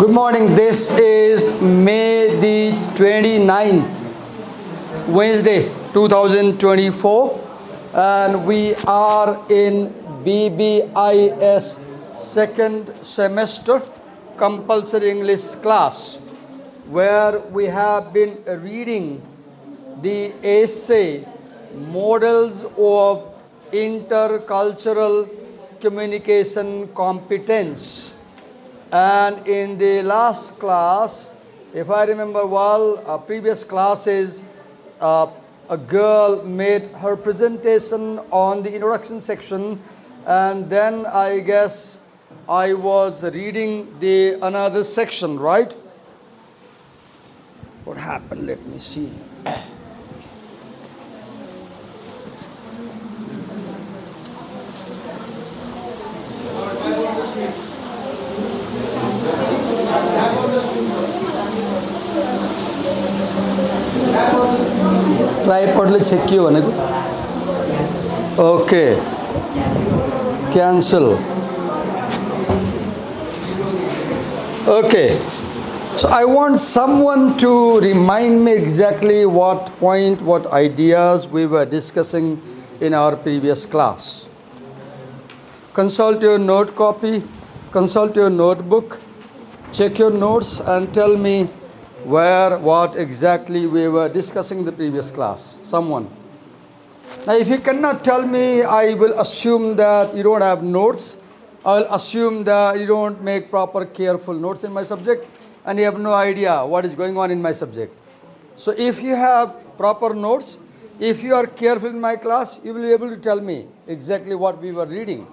Good morning. This is May the 29th, Wednesday 2024, and we are in BBIS second semester compulsory English class, where we have been reading the essay Models of Intercultural Communication Competence. And in the last class, if I remember well, previous classes, a girl made her presentation on the introduction section, and then I guess I was reading the another section, right? What happened? Let me see. Tripod le check you anagu. Okay. Cancel. Okay. So I want someone to remind me exactly what point, what ideas we were discussing in our previous class. Consult your note copy, consult your notebook, check your notes and tell me where, what exactly we were discussing in the previous class. Someone. Now, if you cannot tell me, I will assume that you don't have notes. I will assume that you don't make proper, careful notes in my subject, and you have no idea what is going on in my subject. So, if you have proper notes, if you are careful in my class, you will be able to tell me exactly what we were reading.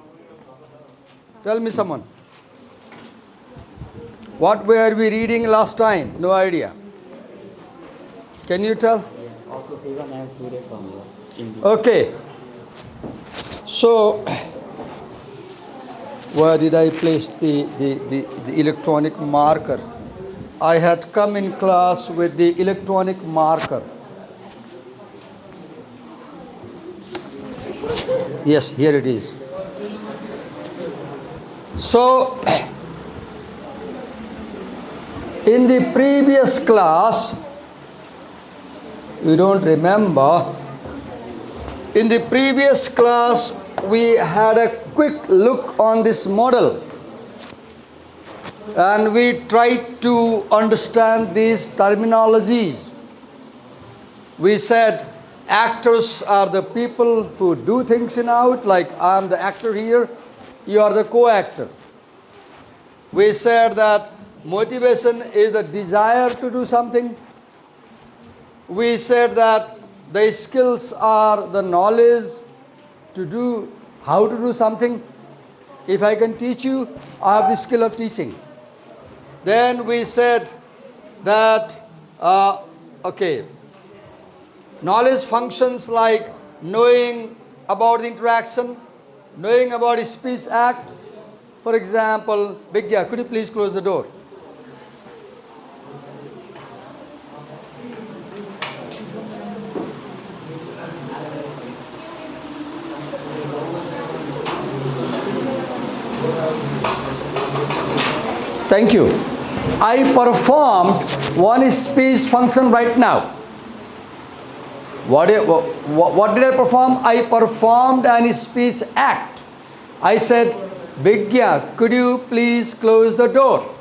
Tell me, someone. What were we reading last time? No idea. Can you tell? Okay. So, where did I place the electronic marker? I had come in class with the electronic marker. Yes, here it is. So, in the previous class, you don't remember, in the previous class, we had a quick look on this model. And we tried to understand these terminologies. We said actors are the people who do things in out, like I'm the actor here, you are the co-actor. We said that motivation is the desire to do something. We said that the skills are the knowledge to do, how to do something. If I can teach you, I have the skill of teaching. Then we said that, knowledge functions like knowing about the interaction, knowing about the speech act. For example, Bigya, could you please close the door? Thank you. I performed one speech function right now. What did I perform? I performed an speech act. I said, Bigya, could you please close the door?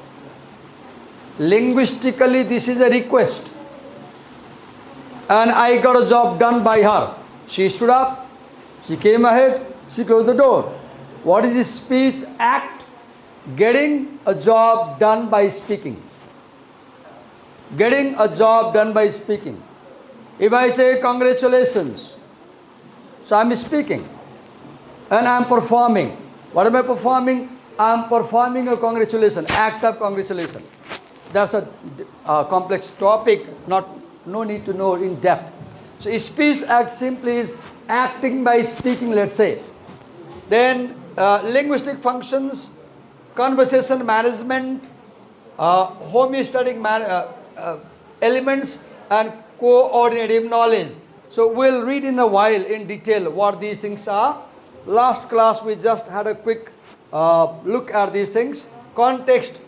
Linguistically, this is a request. And I got a job done by her. She stood up, she came ahead, she closed the door. What is this speech act? Getting a job done by speaking. Getting a job done by speaking. If I say congratulations, so I'm speaking and I'm performing. What am I performing? I'm performing a congratulation, act of congratulation. That's a complex topic, no need to know in depth. So speech act simply is acting by speaking, let's say. Then linguistic functions, conversation management, homeostatic elements, and coordinative knowledge. So we'll read in a while in detail what these things are. Last class we just had a quick look at these things. Context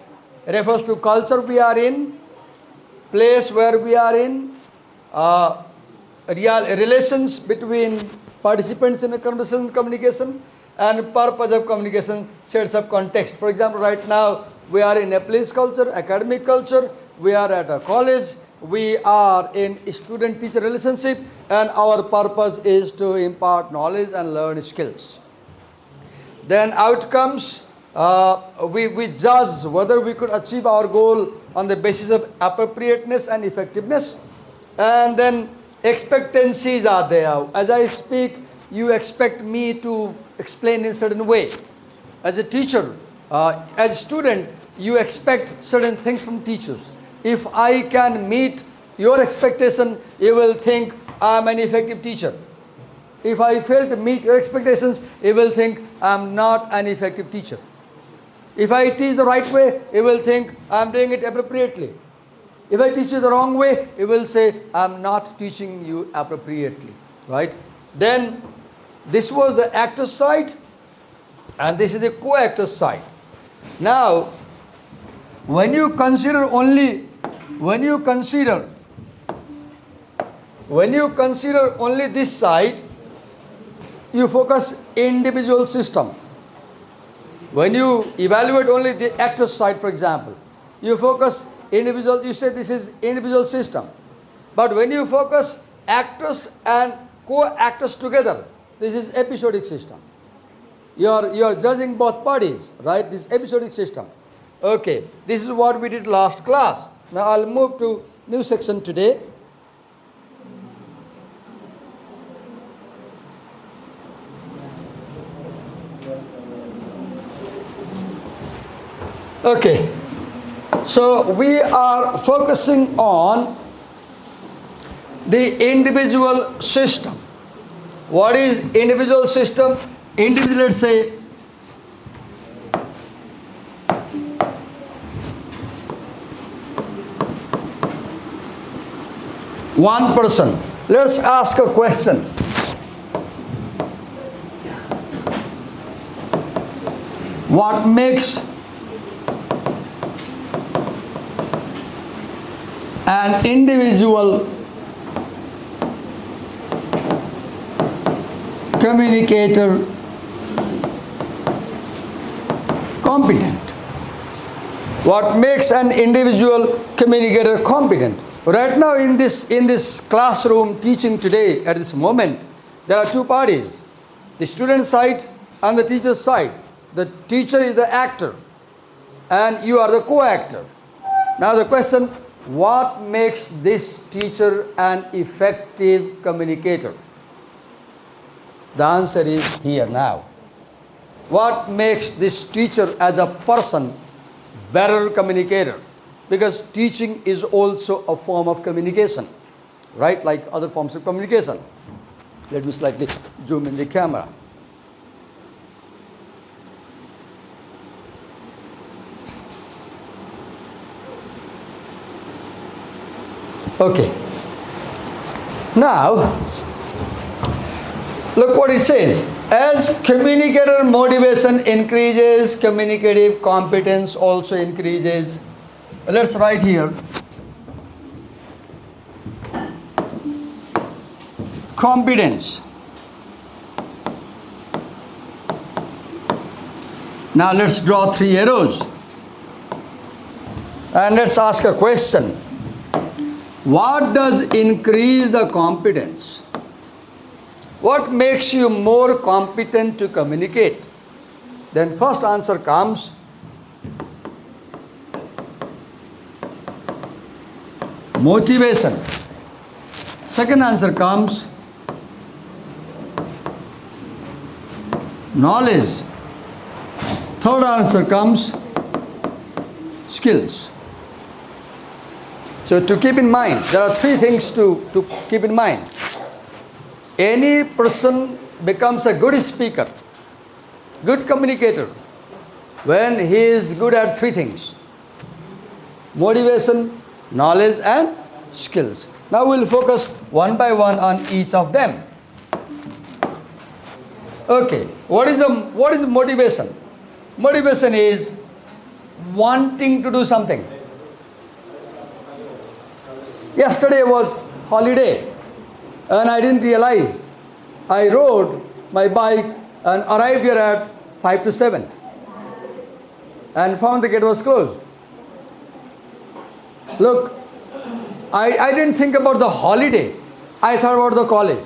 refers to culture we are in, place where we are in, real relations between participants in a conversation communication, and purpose of communication sets up context. For example, right now we are in a place culture, academic culture, we are at a college, we are in student-teacher relationship, and our purpose is to impart knowledge and learn skills. Then outcomes, we judge whether we could achieve our goal on the basis of appropriateness and effectiveness. And then expectancies are there. As I speak, you expect me to explain in a certain way. As a teacher, as a student, you expect certain things from teachers. If I can meet your expectation, you will think I'm an effective teacher. If I fail to meet your expectations, you will think I'm not an effective teacher. If I teach the right way, you will think I'm doing it appropriately. If I teach you the wrong way, you will say I'm not teaching you appropriately, right? Then this was the actor side, and this is the co-actor side. Now, when you consider only this side, you focus individual system. When you evaluate only the actor side, for example, you focus individual, you say this is individual system. But when you focus actors and co-actors together, this is episodic system. You are judging both parties, right? This episodic system. Okay, this is what we did last class. Now I'll move to new section today. Okay, so we are focusing on the individual system. What is individual system? Individual, let's say, one person. Let's ask a question. What makes an individual communicator competent? What makes an individual communicator competent? Right now in this classroom teaching today, at this moment, there are two parties, the student side and the teacher side. The teacher is the actor and you are the co-actor. Now the question, what makes this teacher an effective communicator? The answer is here now. What makes this teacher as a person better communicator? Because teaching is also a form of communication, right? Like other forms of communication. Let me slightly zoom in the camera. Okay. Now, look what it says. As communicator motivation increases, communicative competence also increases. Let's write here. Competence. Now let's draw three arrows. And let's ask a question. What does increase the competence? What makes you more competent to communicate? Then first answer comes motivation. Second answer comes knowledge. Third answer comes skills. So to keep in mind, there are three things to keep in mind. Any person becomes a good speaker, good communicator, when he is good at three things: motivation, knowledge, and skills. Now we'll focus one by one on each of them. Okay, what is motivation? Motivation is wanting to do something. Yesterday was holiday and I didn't realize. I rode my bike and arrived here at 5 to 7 and found the gate was closed. Look, I didn't think about the holiday. I thought about the college.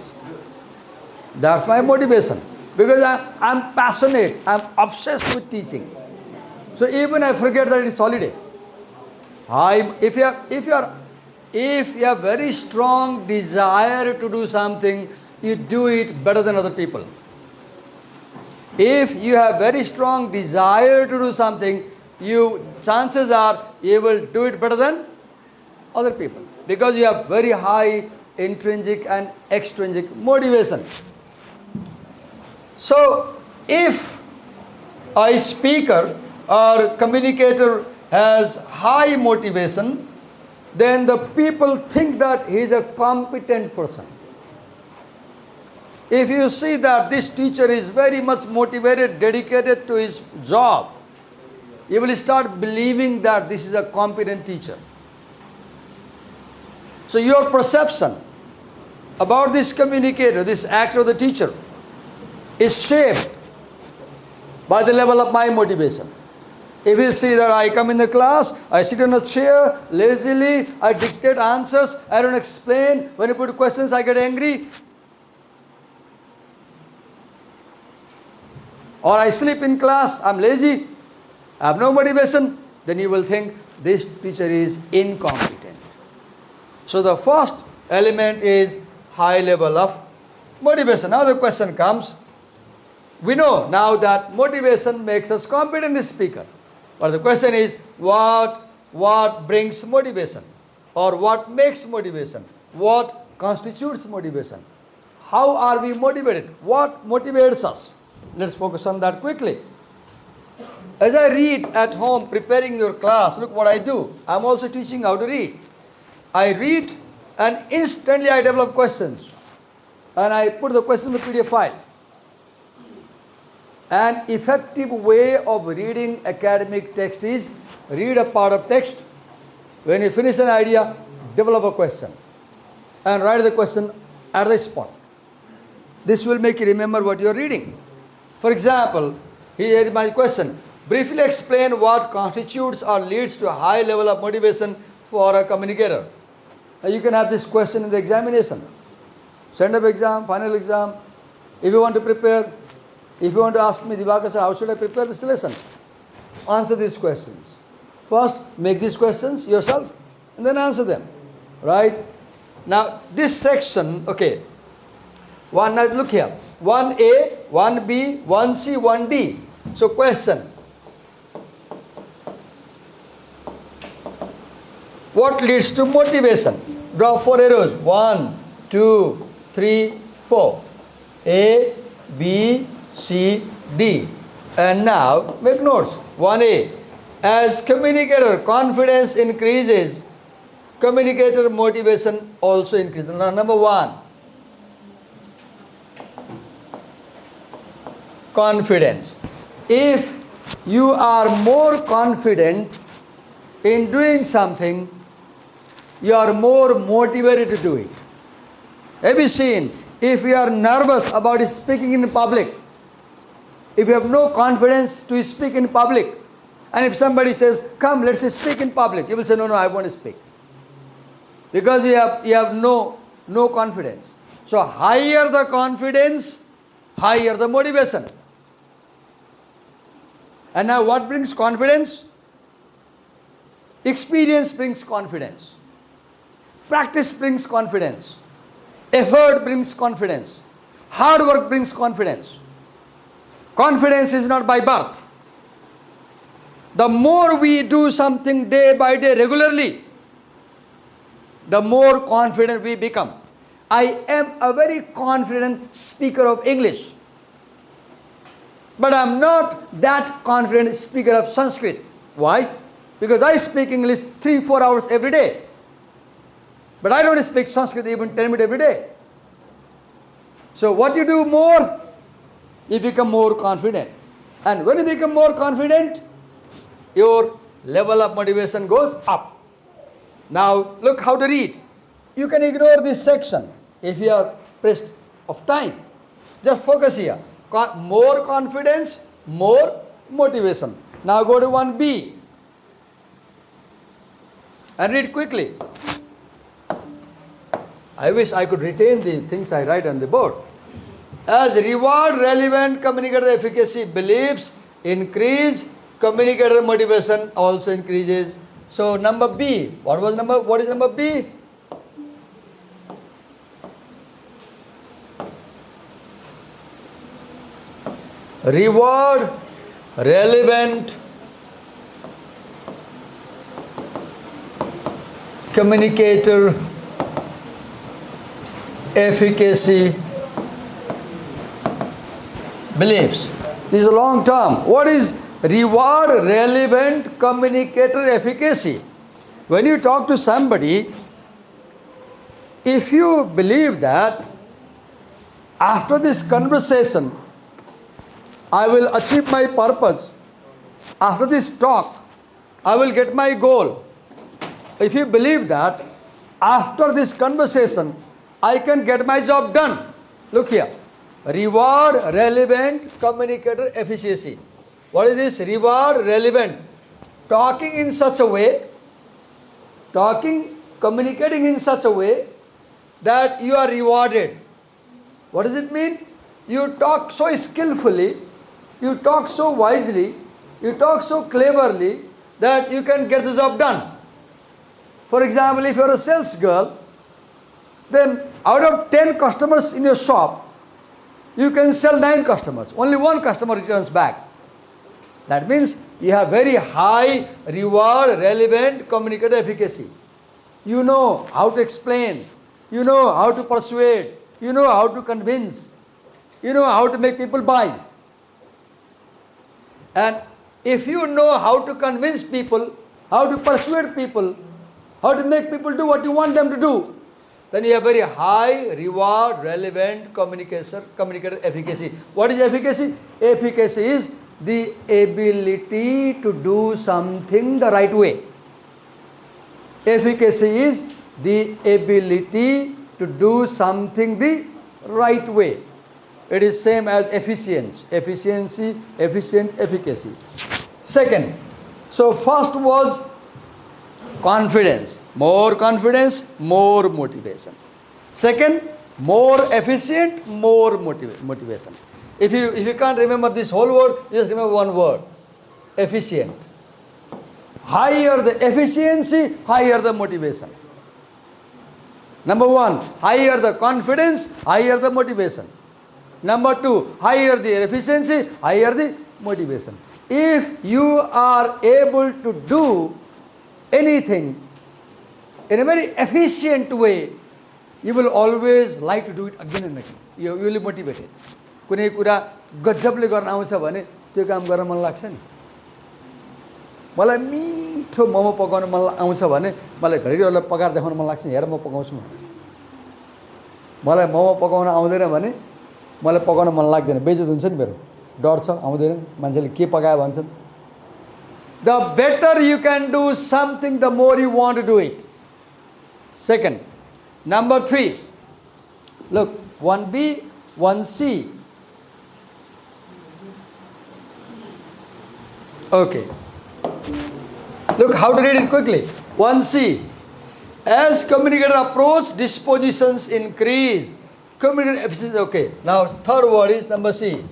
That's my motivation. Because I'm passionate. I'm obsessed with teaching. So even I forget that it's holiday. If you have very strong desire to do something, you do it better than other people. If you have very strong desire to do something, chances are you will do it better than other people. Because you have very high intrinsic and extrinsic motivation. So if a speaker or communicator has high motivation, then the people think that he is a competent person. If you see that this teacher is very much motivated, dedicated to his job, you will start believing that this is a competent teacher. So your perception about this communicator, this actor, the teacher, is shaped by the level of my motivation. If you see that I come in the class, I sit on a chair, lazily, I dictate answers, I don't explain. When you put questions, I get angry. Or I sleep in class, I'm lazy, I have no motivation, then you will think this teacher is incompetent. So the first element is high level of motivation. Now the question comes, we know now that motivation makes us competent speaker. But the question is, what brings motivation? Or what makes motivation? What constitutes motivation? How are we motivated? What motivates us? Let's focus on that quickly. As I read at home, preparing your class, look what I do. I'm also teaching how to read. I read and instantly I develop questions. And I put the question in the PDF file. An effective way of reading academic text is read a part of text. When you finish an idea, develop a question. And write the question at the spot. This will make you remember what you are reading. For example, here is my question. Briefly explain what constitutes or leads to a high level of motivation for a communicator. Now you can have this question in the examination. Send-up exam, final exam. If you want to prepare, if you want to ask me, Divakar sir, how should I prepare this lesson? Answer these questions. First, make these questions yourself and then answer them. Right? Now, this section, okay. Look here. 1A, 1B, 1C, 1D. So, question. What leads to motivation? Draw 4 arrows. 1, 2, 3, 4. A, B, C, D. And now, make notes. 1A. As communicator confidence increases, communicator motivation also increases. Now, number 1. Confidence. If you are more confident in doing something, you are more motivated to do it. Have you seen? If you are nervous about speaking in public, if you have no confidence to speak in public, and if somebody says, come, let's speak in public, you will say, no, I won't speak. Because you have no confidence. So higher the confidence, higher the motivation. And now what brings confidence? Experience brings confidence. Practice brings confidence. Effort brings confidence. Hard work brings confidence. Confidence is not by birth. The more we do something day by day regularly, the more confident we become. I am a very confident speaker of English. But I am not that confident speaker of Sanskrit. Why? Because I speak English 3-4 hours every day. But I don't speak Sanskrit even 10 minutes every day. So what you do more, you become more confident. And when you become more confident, your level of motivation goes up. Now look how to read. You can ignore this section if you are pressed of time. Just focus here. More confidence, more motivation. Now go to 1B and read quickly. I wish I could retain the things I write on the board. As reward relevant communicator efficacy beliefs increase, communicator motivation also increases. So number B, what is number B? Reward relevant communicator efficacy beliefs. This is a long term. What is reward relevant communicator efficacy? When you talk to somebody, if you believe that after this conversation I will achieve my purpose, after this talk I will get my goal, if you believe that after this conversation I can get my job done, look here. Reward relevant communicator efficiency. What is this? Reward relevant. Talking in such a way, communicating in such a way that you are rewarded. What does it mean? You talk so skillfully, you talk so wisely, you talk so cleverly that you can get the job done. For example, if you are a sales girl, then out of 10 customers in your shop, you can sell 9 customers. Only 1 customer returns back. That means you have very high reward relevant communicator efficacy. You know how to explain. You know how to persuade. You know how to convince. You know how to make people buy. And if you know how to convince people, how to persuade people, how to make people do what you want them to do, then you have very high reward relevant communicator efficacy. What is efficacy? Efficacy is the ability to do something the right way. Efficacy is the ability to do something the right way. It is same as efficiency. Efficiency, efficient, efficacy. Second, so first was confidence, more motivation. Second, more efficient, more motivation. If you can't remember this whole word, just remember one word: efficient. Higher the efficiency, higher the motivation. Number 1, higher the confidence, higher the motivation. Number 2, higher the efficiency, higher the motivation. If you are able to do anything in a very efficient way, you will always like to do it again and again. You will be motivated. कुनै कुरा गजबले गर्न आउँछ भने त्यो काम गर्न मन लाग्छ नि. मलाई मिठो मोमो पकाउन मन आउँछ भने मलाई घरिघरि पकाएर देखाउन मन लाग्छ, हेर म पकाउँछु भनेर. मलाई मोमो पकाउन आउँदैन भने मलाई पकाउन मन लाग्दैन, बेइज्जत हुन्छ नि मेरो. डर छ, आउँदैन, मान्छेले के पकायो भन्छन्. The better you can do something, the more you want to do it. Second. Number 3. Look, 1B, 1C. Okay. Look how to read it quickly. 1C. As communicator approach, dispositions increase. Communicator efficiency. Okay. Now third word is number C.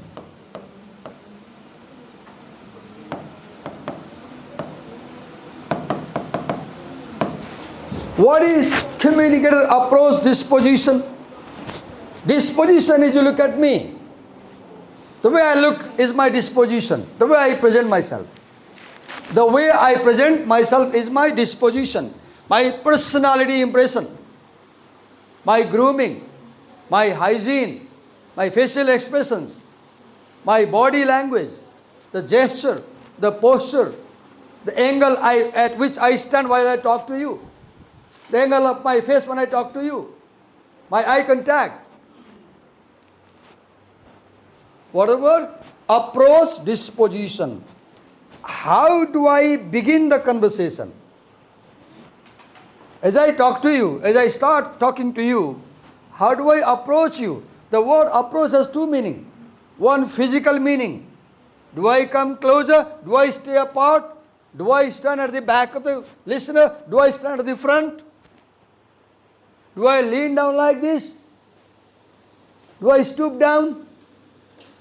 What is communicator approach disposition? Disposition is, you look at me. The way I look is my disposition. The way I present myself. The way I present myself is my disposition. My personality impression. My grooming. My hygiene. My facial expressions. My body language. The gesture. The posture. The angle at which I stand while I talk to you. The angle of my face when I talk to you. My eye contact. What a word? Approach, disposition. how do I begin the conversation? As I talk to you, as I start talking to you, how do I approach you? The word approach has two meanings. One, physical meaning. Do I come closer? Do I stay apart? Do I stand at the back of the listener? Do I stand at the front? Do I lean down like this? Do I stoop down?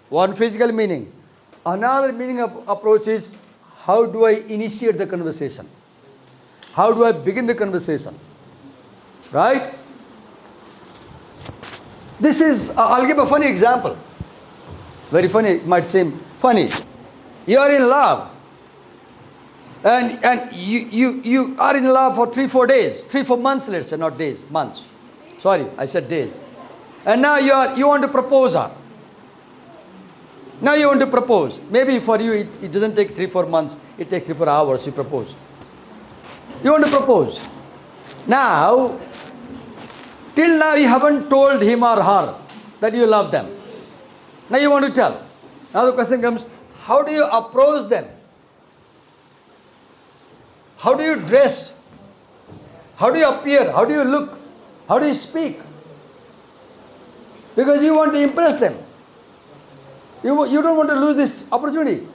One, physical meaning. Another meaning of approach is, how do I initiate the conversation? How do I begin the conversation? Right? This is, I'll give a funny example. Very funny, it might seem funny. You are in love. And you are in love for 3-4 days. 3-4 months, let's say, not days, months. Sorry, I said days. And now you want to propose her. Now you want to propose. Maybe for you it doesn't take 3-4 months. It takes 3-4 hours you propose. You want to propose. Now, till now you haven't told him or her that you love them. Now you want to tell. Now the question comes, how do you approach them? How do you dress? How do you appear? How do you look? How do you speak? Because you want to impress them. You don't want to lose this opportunity.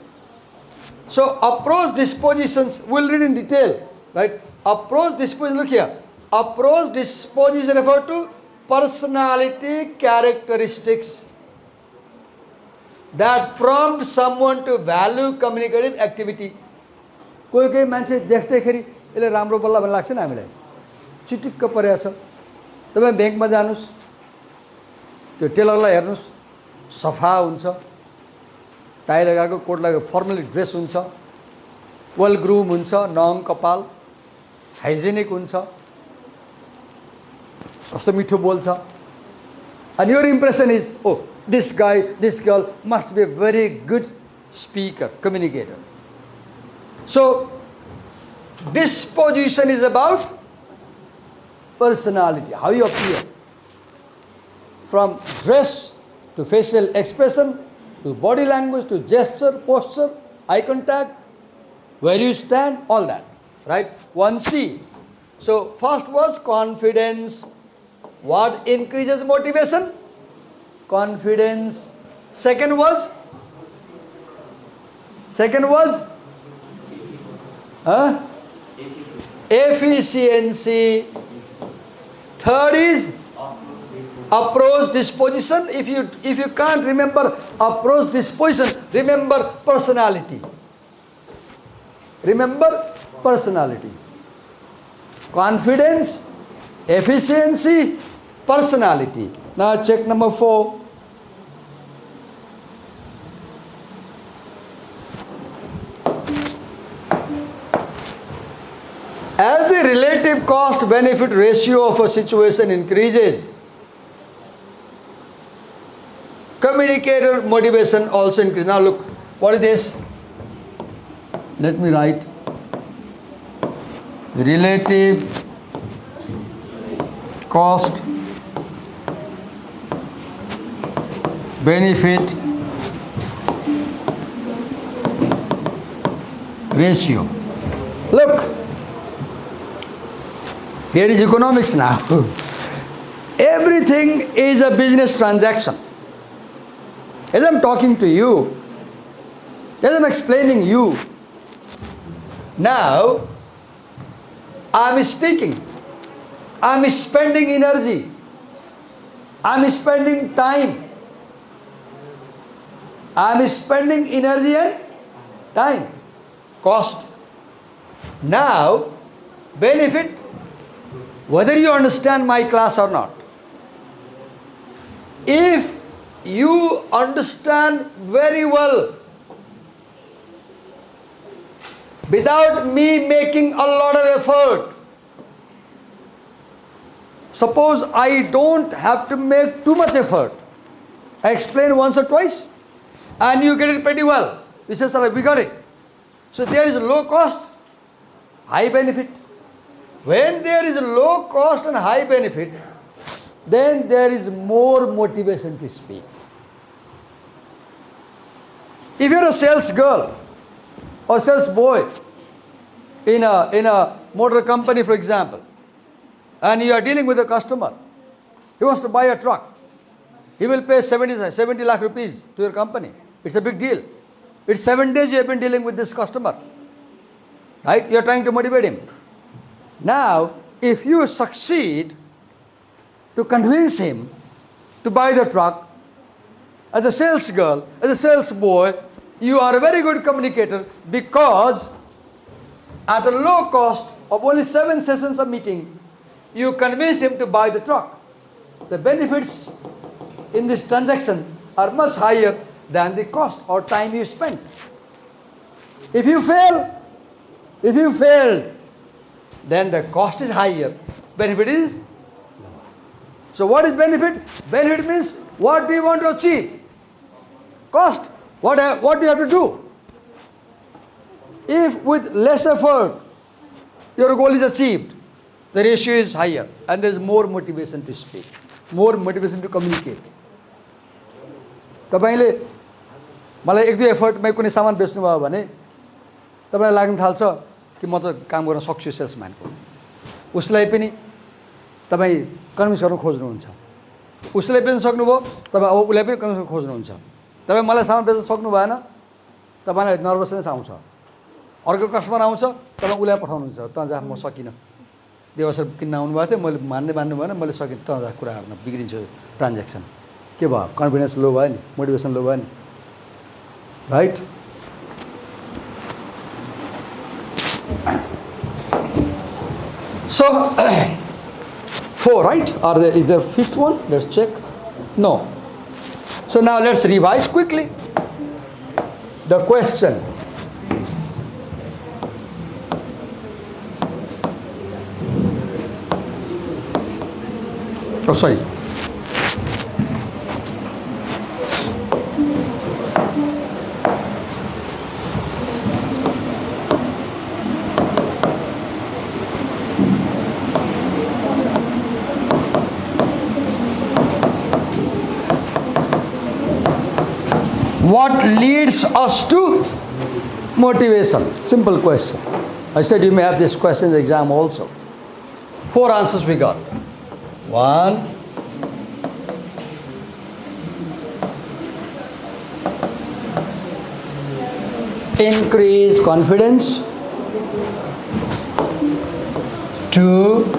So approach dispositions, we'll read in detail. Right? Approach disposition, look here. Approach disposition refer to personality characteristics that prompt someone to value communicative activity. कोही कोही मान्छे देख्दैखेरि यसले राम्रो बल्ल भन्ने लाग्छ नि हामीलाई, चिटिक्क परेको छ। तपाईँ ब्याङ्कमा जानुस्, त्यो टेलरलाई हेर्नुस्, सफा हुन्छ, टाई लगाएको, कोट लगाएको, फर्मली ड्रेस हुन्छ, वेल ग्रुम हुन्छ, नङ कपाल, हाइजेनिक हुन्छ, कस्तो मिठो बोल्छ. And your impression is, oh, this guy, this girl must be a very good speaker, communicator. So, disposition is about personality, how you appear. From dress to facial expression, to body language, to gesture, posture, eye contact, where you stand, all that. Right? 1C. So, first was confidence. What increases motivation? Confidence. Second was efficiency. Third is approach disposition. If you can't remember approach disposition, remember personality. Remember personality. Confidence, efficiency, personality. Now check number 4. As the relative cost benefit ratio of a situation increases, communicator motivation also increases. Now look, what is this? Let me write. Relative cost benefit ratio. Look, here is economics now. Everything is a business transaction. As I'm talking to you, as I'm explaining you, now I'm speaking, I'm spending energy, I'm spending time, I'm spending energy and time, cost. Now, benefit, whether you understand my class or not. If you understand very well, without me making a lot of effort, suppose I don't have to make too much effort, I explain once or twice, and you get it pretty well. You say, sir, we got it. So there is low cost, high benefit. When there is low cost and high benefit, then there is more motivation to speak. If you're a sales girl, or sales boy in a motor company, for example, and you are dealing with a customer. He wants to buy a truck. He will pay 70 lakh rupees to your company. It's a big deal. It's 7 days you have been dealing with this customer. Right? You are trying to motivate him. Now, if you succeed to convince him to buy the truck, as a sales girl, as a sales boy, you are a very good communicator, because at a low cost of only 7 sessions of meeting, you convince him to buy the truck. The benefits in this transaction are much higher than the cost or time you spent. If you failed, then the cost is higher, benefit is lower. So what is benefit? Benefit means what do you want to achieve? Cost, what do you have to do? If with less effort your goal is achieved, the ratio is higher and there is more motivation to speak, more motivation to communicate. तपाईले मलाई 1-2 एफर्टमै कुनै सामान बेच्नु भयो भने तपाईलाई लाग्न थाल्छ कि म त काम गर्न सक्छु सेल्सम्यानको। उसलाई पनि तपाई कन्भिन्स गर्न खोज्नुहुन्छ। उसले पनि सक्नुभयो, तपाई अब उसलाई पनि कन्भिन्स गर्न खोज्नुहुन्छ। तपाई मलाई सामान बेच्न सक्नु भएन, तपाईलाई नर्भसनेस आउँछ। अर्को कस्टमर आउँछ, तपाई उसलाई पठाउनुहुन्छ, त जा म सकिन। देवसर किन्न आउनु भएको थियो, मैले मान्नु भएन, मैले सकिन, त जा कुरा गर्न बिग्रिन्छ ट्रान्ज्याक्सन। के भयो? कन्फिडेन्स लो भयो नि, मोटिभेसन लो भयो नि, right? So 4, right? Is there 5th one? Let's check. No. So now let's revise quickly the question. Oh, sorry. What leads us to motivation? Simple question. I said you may have this question in the exam also. 4 answers we got. 1, increase confidence. 2,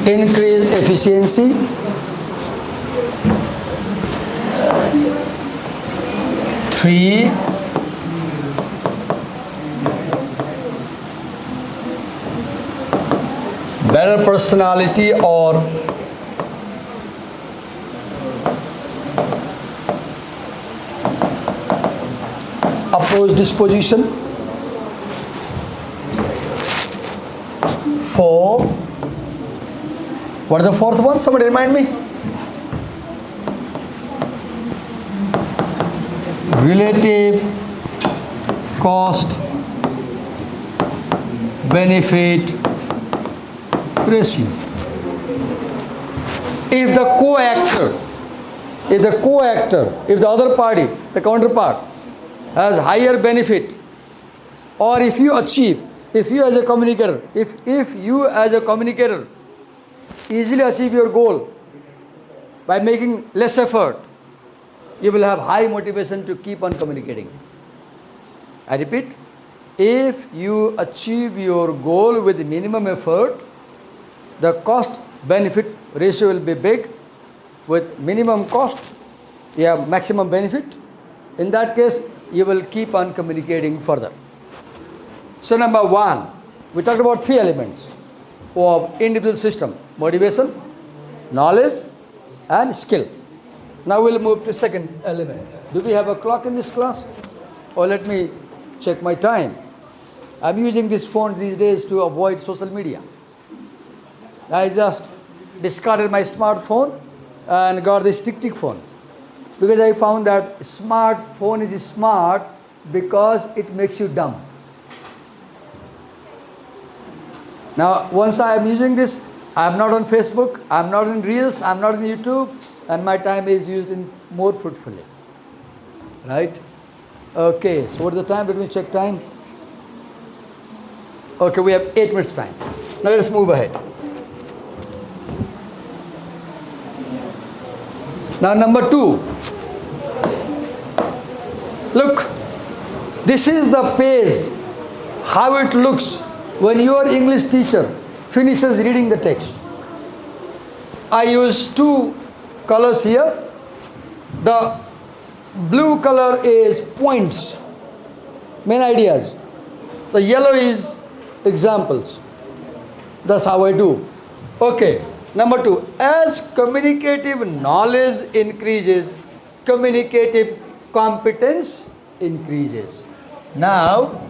increased efficiency. 3, better personality or approach disposition. 4, what is the 4th one? Somebody remind me. Relative cost benefit ratio. If the the other party, the counterpart, has higher benefit, or if you as a communicator, if you as a communicator easily achieve your goal by making less effort, you will have high motivation to keep on communicating. I repeat, if you achieve your goal with minimum effort, the cost benefit ratio will be big. With minimum cost, you have maximum benefit. In that case, you will keep on communicating further. So number 1, we talked about 3 elements of individual system: motivation, knowledge, and skill. Now we'll move to second element. Do we have a clock in this class? Or let me check my time. I'm using this phone these days to avoid social media. I just discarded my smartphone and got this tick phone, because I found that smartphone is smart because it makes you dumb. Now once I am using this, I am not on Facebook, I am not in Reels, I am not on YouTube, and my time is used in more fruitfully. Right? Okay, so what is the time? Let me check time. Okay, we have 8 minutes time. Now let's move ahead. Now number 2. Look, this is the page, how it looks when your English teacher finishes reading the text. I use 2 colors here. The blue color is points, main ideas. The yellow is examples. That's how I do. Okay, number 2. As communicative knowledge increases, communicative competence increases. Now,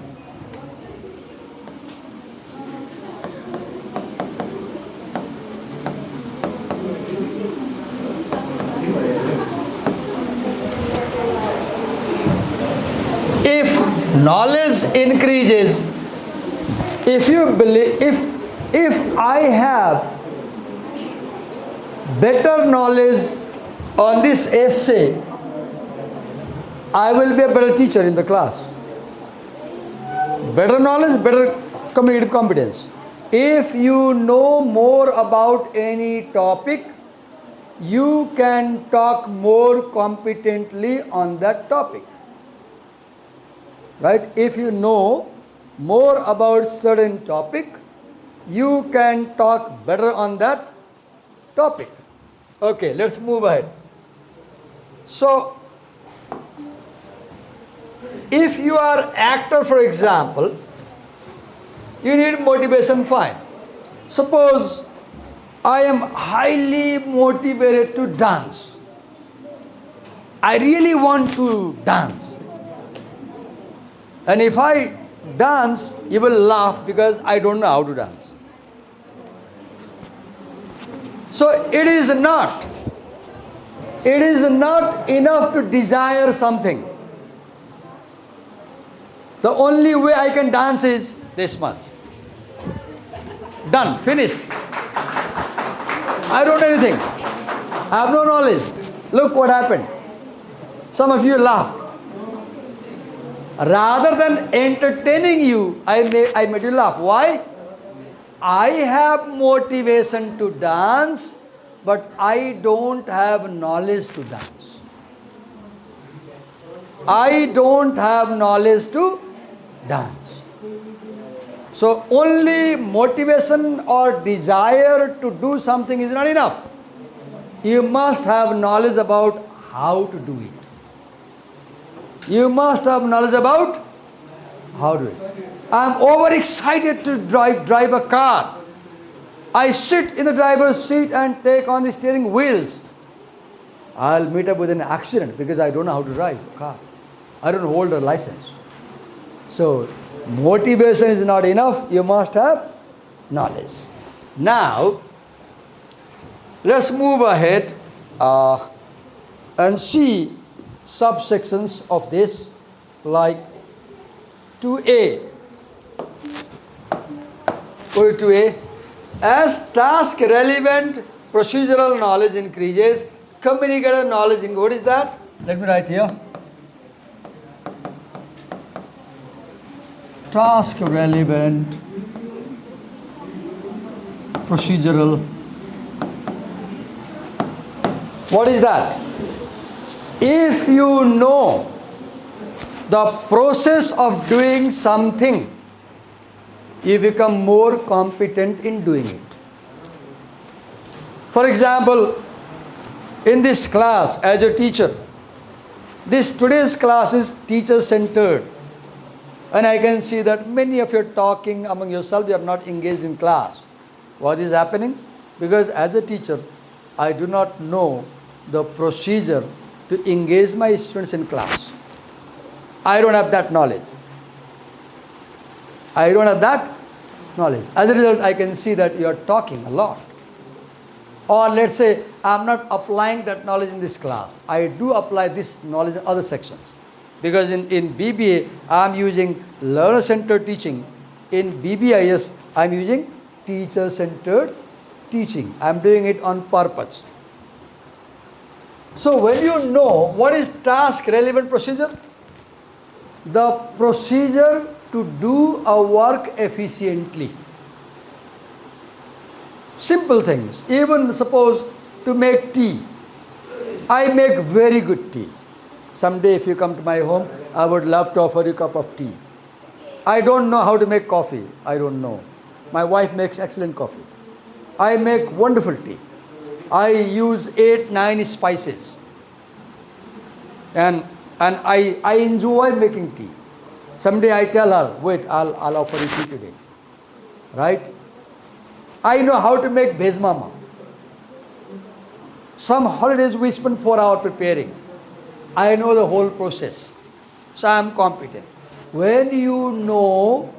if knowledge increases, if you believe, if I have better knowledge on this essay, I will be a better teacher in the class. Better knowledge, better communicative competence. If you know more about any topic, you can talk more competently on that topic. Right? If you know more about certain topic, you can talk better on that topic. Okay, let's move ahead. So, if you are actor, for example, you need motivation, fine. Suppose I am highly motivated to dance. I really want to dance. And if I dance, you will laugh because I don't know how to dance. So it is not enough to desire something. The only way I can dance is this much. Done, finished. I don't know anything. I have no knowledge. Look what happened. Some of you laughed. Rather than entertaining you, I made you laugh. Why? I have motivation to dance, but I don't have knowledge to dance. I don't have knowledge to dance. So only motivation or desire to do something is not enough. You must have knowledge about how to do it. You must have knowledge about how to do it. I am overexcited to drive a car. I sit in the driver's seat and take on the steering wheels. I'll meet up with an accident because I don't know how to drive a car. I don't hold a license. So, motivation is not enough. You must have knowledge. Now, let's move ahead and see subsections of this, like 2A. Go to 2A. As task relevant procedural knowledge increases, communicative knowledge increases. What is that? Let me write here. Task relevant procedural. What is that? If you know the process of doing something, you become more competent in doing it. For example, in this class, as a teacher, today's class is teacher-centered. And I can see that many of you are talking among yourselves, you are not engaged in class. What is happening? Because as a teacher, I do not know the procedure to engage my students in class. I don't have that knowledge. I don't have that knowledge. As a result, I can see that you are talking a lot. Or let's say, I am not applying that knowledge in this class. I do apply this knowledge in other sections. Because in BBA, I am using learner-centered teaching. In BBIS, I am using teacher-centered teaching. I am doing it on purpose. So when you know what is task relevant procedure, the procedure to do a work efficiently. Simple things. Even suppose to make tea. I make very good tea. Someday if you come to my home, I would love to offer you a cup of tea. I don't know how to make coffee. I don't know. My wife makes excellent coffee. I make wonderful tea. I use 8, 9 spices. And I enjoy making tea. Someday I tell her, wait, I'll offer you tea today. Right? I know how to make veg mama. Some holidays we spend 4 hours preparing. I know the whole process. So I am competent. When you know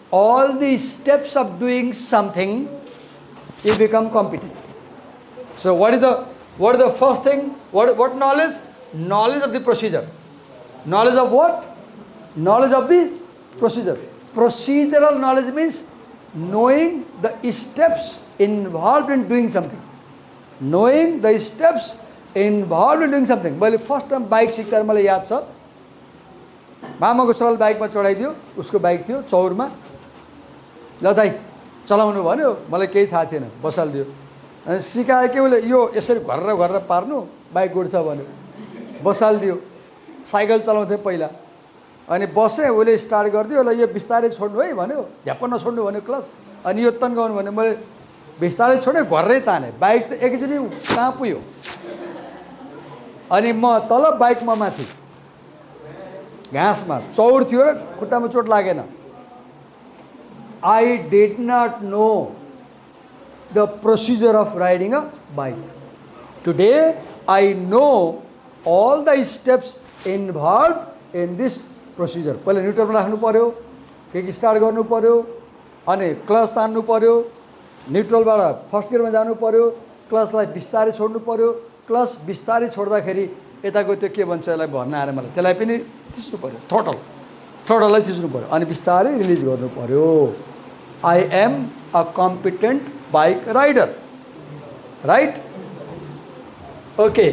all the steps of doing something, you become competent. So what is the first thing? What knowledge? Knowledge of the procedure. Knowledge of what? Knowledge of the procedure. Procedural knowledge means knowing the steps involved in doing something. Knowing the steps involved in doing something. मैले first time bike सिक्दा मलाई याद छ मामाको सरल बाइकमा चढाइदियो उसको bike थियो चौरमा ल दाइ चलाउनु भन्यो मलाई केही थाहा थिएन बसाल्दियो अनि सिकायो के उसले यो यसरी घर्र घर्र पार्नु बाइक गुड्छ भन्यो बसाल्दियो साइकल चलाउँथे पहिला अनि बसे उसले स्टार्ट गरिदियो ल यो बिस्तारै छोड्नु है भन्यो झ्याप्प नछोड्नु भन्यो क्लच अनि यो तन्काउनु भन्यो मैले बिस्तारै छोडे घर्रै ताने बाइक त एकैचोटि कहाँ पुग्यो अनि म तल बाइकमा माथि घाँसमा चौर थियो र खुट्टामा चोट लागेन I did not know the procedure of riding a bike today I know all the steps involved in this procedure. पहिले न्युट्रलमा राख्नु पर्यो किक स्टार्ट गर्नु पर्यो अनि क्लच तान्नु पर्यो न्युट्रलबाट फर्स्ट गियरमा जानु पर्यो क्लचलाई बिस्तारै छोड्नु पर्यो क्लच बिस्तारै छोड्दाखेरि यताको त्यो के भन्छ यसलाई भन्न आएर मलाई त्यसलाई पनि थिच्नु पर्यो थ्रोटललाई थिच्नु पर्यो अनि बिस्तारै रिलिज गर्नु पर्यो I am a competent bike rider right okay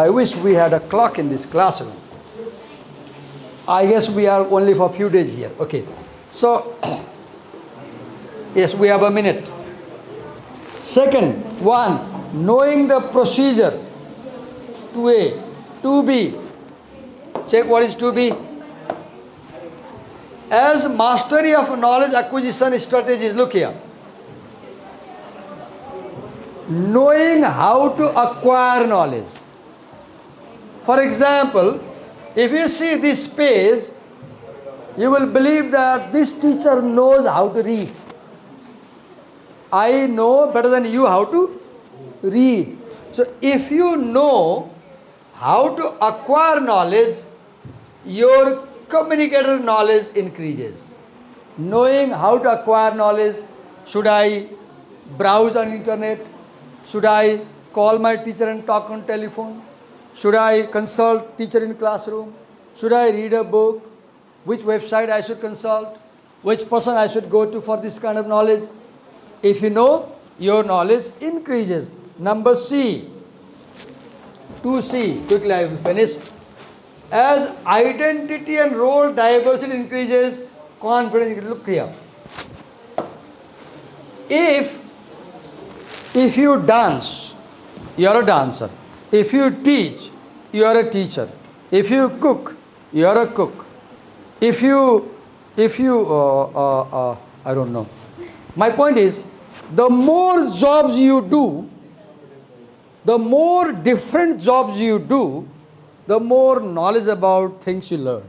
I wish we had a clock in this classroom. I guess we are only for a few days here. Okay. So, yes, we have a minute. Second one, knowing the procedure. 2A. 2B. Check what is 2B. As mastery of knowledge acquisition strategies, look here. Knowing how to acquire knowledge. For example, if you see this page, you will believe that this teacher knows how to read. I know better than you how to read. So if you know how to acquire knowledge, your communicator knowledge increases. Knowing how to acquire knowledge, should I browse on internet? Should I call my teacher and talk on telephone? Should I consult teacher in classroom? Should I read a book? Which website I should consult? Which person I should go to for this kind of knowledge? If you know, your knowledge increases. Number C. 2C. Quickly I will finish. As identity and role diversity increases, confidence increases. Look here. If you dance, you are a dancer. If you teach, you are a teacher. If you cook, you are a cook. If you I don't know. My point is, the more jobs you do, the more different jobs you do, the more knowledge about things you learn.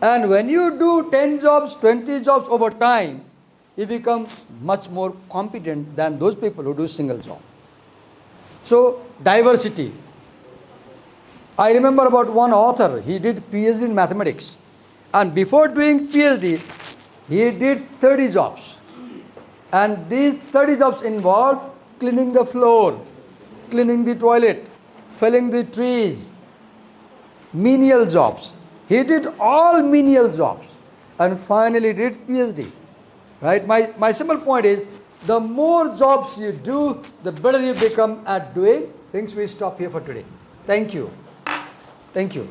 And when you do 10 jobs, 20 jobs over time, you become much more competent than those people who do single job. So, diversity. I remember about one author, he did PhD in mathematics. And before doing PhD, he did 30 jobs. And these 30 jobs involved cleaning the floor, cleaning the toilet, felling the trees, menial jobs. He did all menial jobs and finally did PhD. Right? My simple point is, The more jobs you do, the better you become at doing things. We stop here for today. Thank you. Thank you.